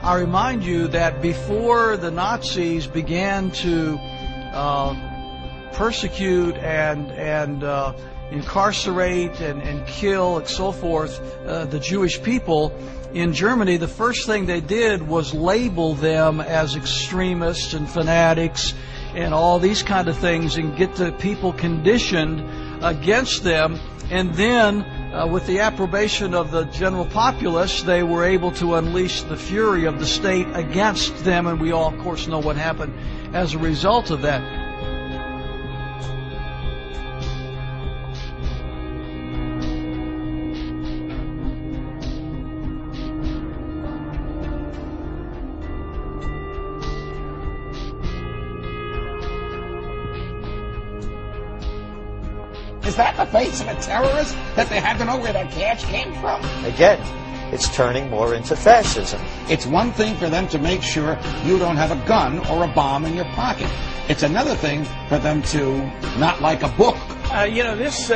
I remind you that before the Nazis began to persecute and incarcerate and kill and so forth the Jewish people in Germany, the first thing they did was label them as extremists and fanatics and all these kind of things and get the people conditioned against them. And then with the approbation of the general populace, they were able to unleash the fury of the state against them, and we all, of course, know what happened as a result of that. Is that the face of a terrorist, that they had to know where that cash came from? Again, it's turning more into fascism. It's one thing for them to make sure you don't have a gun or a bomb in your pocket. It's another thing for them to not like a book. This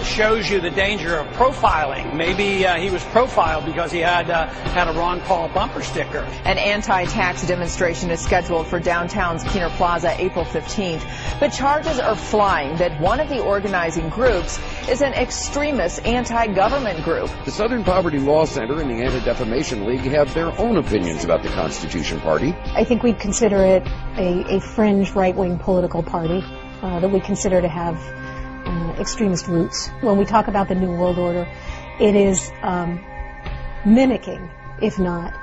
shows you the danger of profiling. Maybe he was profiled because he had a Ron Paul bumper sticker. An anti-tax demonstration is scheduled for downtown's Kiener Plaza April 15th. But charges are flying that one of the organizing groups is an extremist anti-government group. The Southern Poverty Law Center and the Anti-Defamation League have their own opinions about the Constitution Party. I think we'd consider it a fringe right-wing political party that we consider to have extremist roots. When we talk about the New World Order, it is mimicking, if not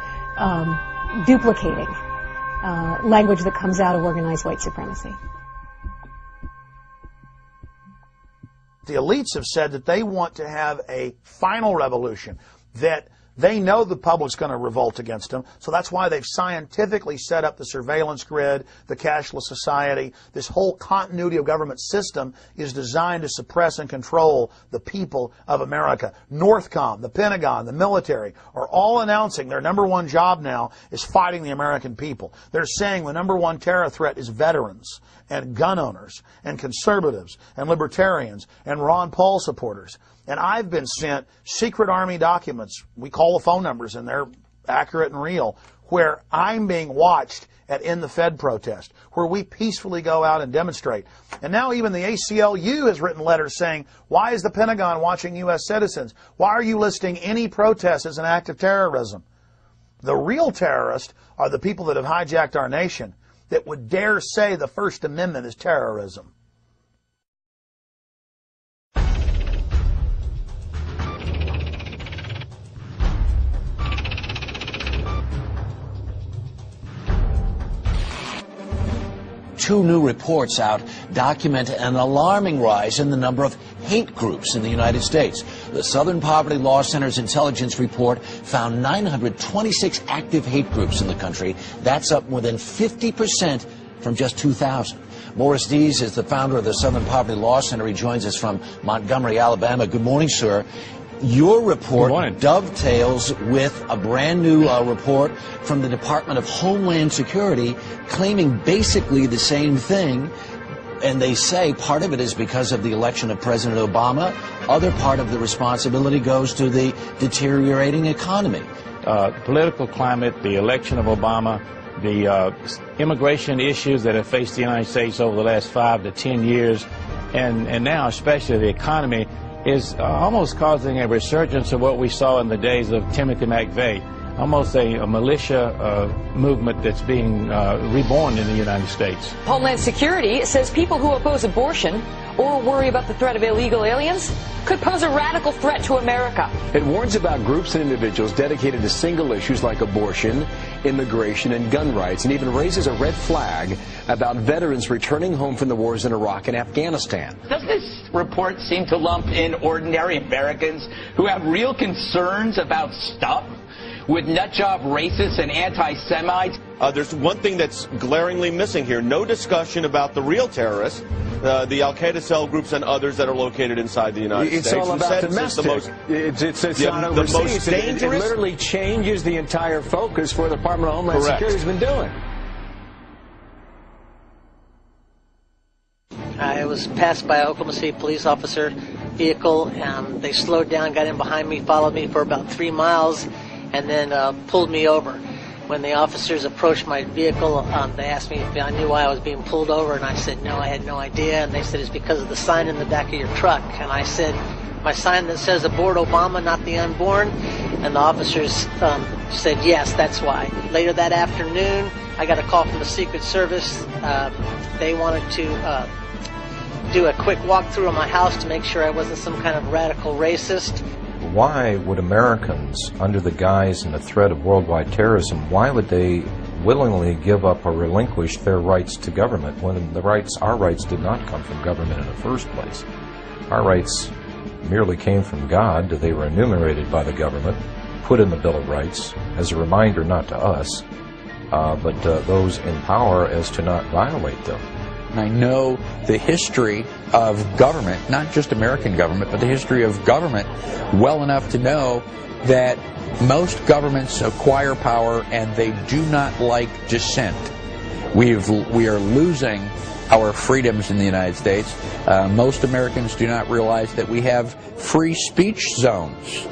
duplicating, language that comes out of organized white supremacy. The elites have said that they want to have a final revolution, that they know the public's going to revolt against them, so that's why they've scientifically set up the surveillance grid, the cashless society. This whole continuity of government system is designed to suppress and control the people of America. Northcom, the Pentagon, the military are all announcing their number one job now is fighting the American people. They're saying the number one terror threat is veterans and gun owners and conservatives and libertarians and Ron Paul supporters. And I've been sent secret Army documents, we call the phone numbers and they're accurate and real, where I'm being watched at In the Fed protest, where we peacefully go out and demonstrate. And now even the ACLU has written letters saying, why is the Pentagon watching U.S. citizens? Why are you listing any protest as an act of terrorism? The real terrorists are the people that have hijacked our nation that would dare say the First Amendment is terrorism. Two new reports out document an alarming rise in the number of hate groups in the United States. The Southern Poverty Law Center's intelligence report found 926 active hate groups in the country. That's up more than 50% from just 2000. Morris Dees is the founder of the Southern Poverty Law Center. He joins us from Montgomery, Alabama. Good morning, sir. Your report dovetails with a brand new report from the Department of Homeland Security claiming basically the same thing. And they say part of it is because of the election of President Obama. Other part of the responsibility goes to the deteriorating economy. The political climate, the election of Obama, the immigration issues that have faced the United States over the last 5 to 10 years, and now especially the economy, is almost causing a resurgence of what we saw in the days of Timothy McVeigh, almost a militia movement that's being reborn in the United States. Homeland Security says people who oppose abortion or worry about the threat of illegal aliens could pose a radical threat to America. It warns about groups and individuals dedicated to single issues like abortion, immigration, and gun rights, and even raises a red flag about veterans returning home from the wars in Iraq and Afghanistan. Does this report seem to lump in ordinary Americans who have real concerns about stuff with nutjob racists and anti-Semites? There's one thing that's glaringly missing here. No discussion about the real terrorists, the Al-Qaeda cell groups and others that are located inside the United States. It's all about domestic. It's not overseas. The most dangerous. It literally changes the entire focus for the Department of Homeland Security has been doing. I was passed by an Oklahoma City police officer vehicle, and they slowed down, got in behind me, followed me for about 3 miles, and then pulled me over. When the officers approached my vehicle, they asked me if I knew why I was being pulled over, and I said no, I had no idea. And they said it's because of the sign in the back of your truck. And I said, my sign that says aboard Obama, not the unborn. And the officers said yes, that's why. Later that afternoon, I got a call from the Secret Service. They wanted to do a quick walkthrough of my house to make sure I wasn't some kind of radical racist. Why would Americans, under the guise and the threat of worldwide terrorism, why would they willingly give up or relinquish their rights to government when our rights did not come from government in the first place? Our rights merely came from God. They were enumerated by the government, put in the Bill of Rights as a reminder not to us, but those in power as to not violate them. I know the history of government, not just American government, but the history of government well enough to know that most governments acquire power and they do not like dissent. We are losing our freedoms in the United States. Most Americans do not realize that we have free speech zones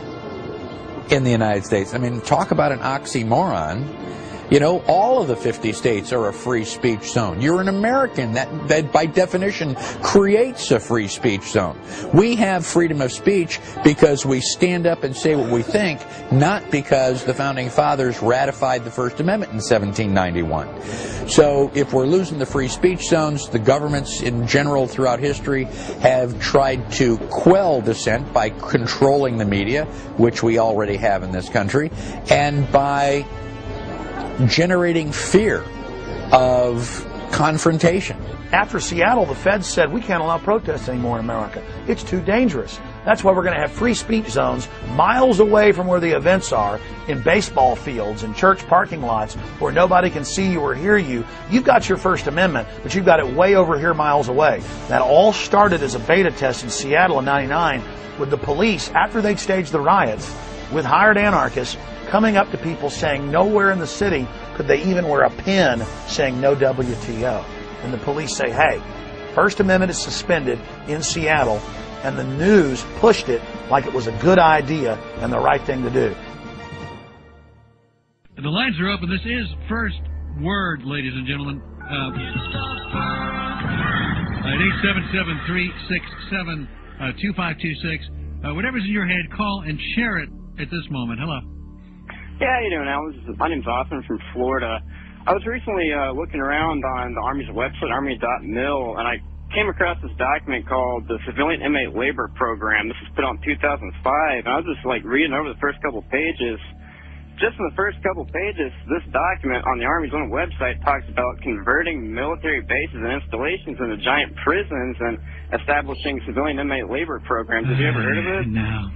in the United States. I mean, talk about an oxymoron. You know, all of the 50 states are a free speech zone. You're an American. That by definition creates a free speech zone. We have freedom of speech because we stand up and say what we think, not because the Founding Fathers ratified the First Amendment in 1791. So if we're losing the free speech zones, the governments in general throughout history have tried to quell dissent by controlling the media, which we already have in this country, and by generating fear of confrontation. After Seattle, the feds said we can't allow protests anymore in America. It's too dangerous. That's why we're going to have free speech zones miles away from where the events are, in baseball fields, in church parking lots, where nobody can see you or hear you. You've got your First Amendment, but you've got it way over here miles away. That all started as a beta test in Seattle in '99 with the police, after they'd staged the riots, with hired anarchists coming up to people saying nowhere in the city could they even wear a pin saying no WTO. And the police say, hey, First Amendment is suspended in Seattle, and the news pushed it like it was a good idea and the right thing to do. The lines are open. This is First Word, ladies and gentlemen. At 877-367-2526. Whatever's in your head, call and share it at this moment. Hello. Yeah, how you doing, Al? My name's Austin from Florida. I was recently looking around on the Army's website, Army.mil, and I came across this document called the Civilian Inmate Labor Program. This was put on in 2005, and I was just reading over the first couple pages. Just in the first couple pages, this document on the Army's own website talks about converting military bases and installations into giant prisons and establishing civilian inmate labor programs. Have you ever heard of it? No.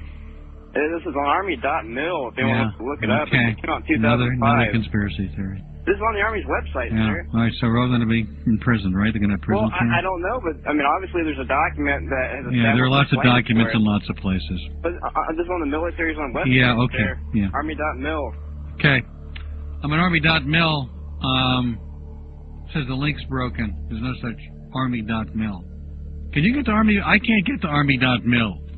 This is on Army.mil if anyone wants to look it up. Okay. It came out in 2005. Another conspiracy theory. This is on the Army's website, Yeah. sir. All right, so we're all going to be in prison, right? They're going to have prison Well, terms? I don't know, but I mean, obviously there's a document that has Yeah, there are lots of established documents for in it. lots of places. But this is on the military's own website. Yeah, okay. There. Yeah. Army.mil. Okay. I'm an Army.mil. Says the link's broken. There's no such Army.mil. Can you get to Army? I can't get to Army.mil.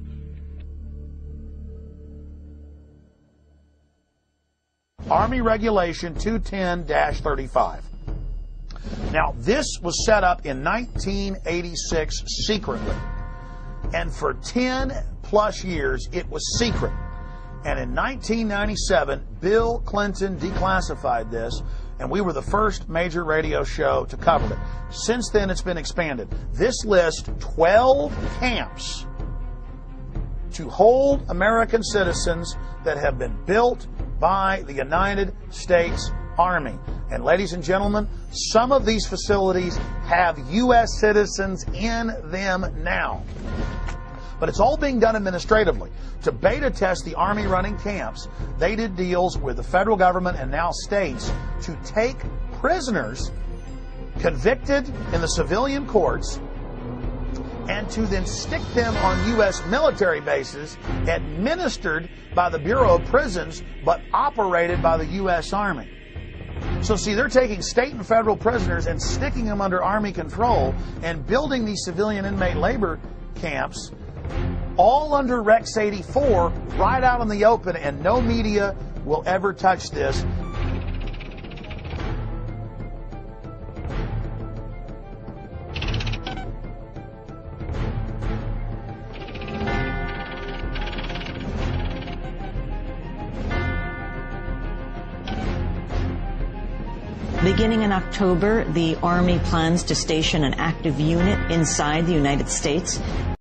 Army Regulation 210-35. Now, this was set up in 1986 secretly. And for 10 plus years, it was secret. And in 1997, Bill Clinton declassified this, and we were the first major radio show to cover it. Since then, it's been expanded. This lists 12 camps to hold American citizens that have been built by the United States Army. And ladies and gentlemen, some of these facilities have U.S. citizens in them now. But it's all being done administratively. To beta test the Army running camps, they did deals with the federal government and now states to take prisoners convicted in the civilian courts and to then stick them on U.S. military bases administered by the Bureau of Prisons but operated by the U.S. Army. So see, they're taking state and federal prisoners and sticking them under Army control and building these civilian inmate labor camps all under Rex 84 right out in the open, and no media will ever touch this. Beginning in October, the Army plans to station an active unit inside the United States.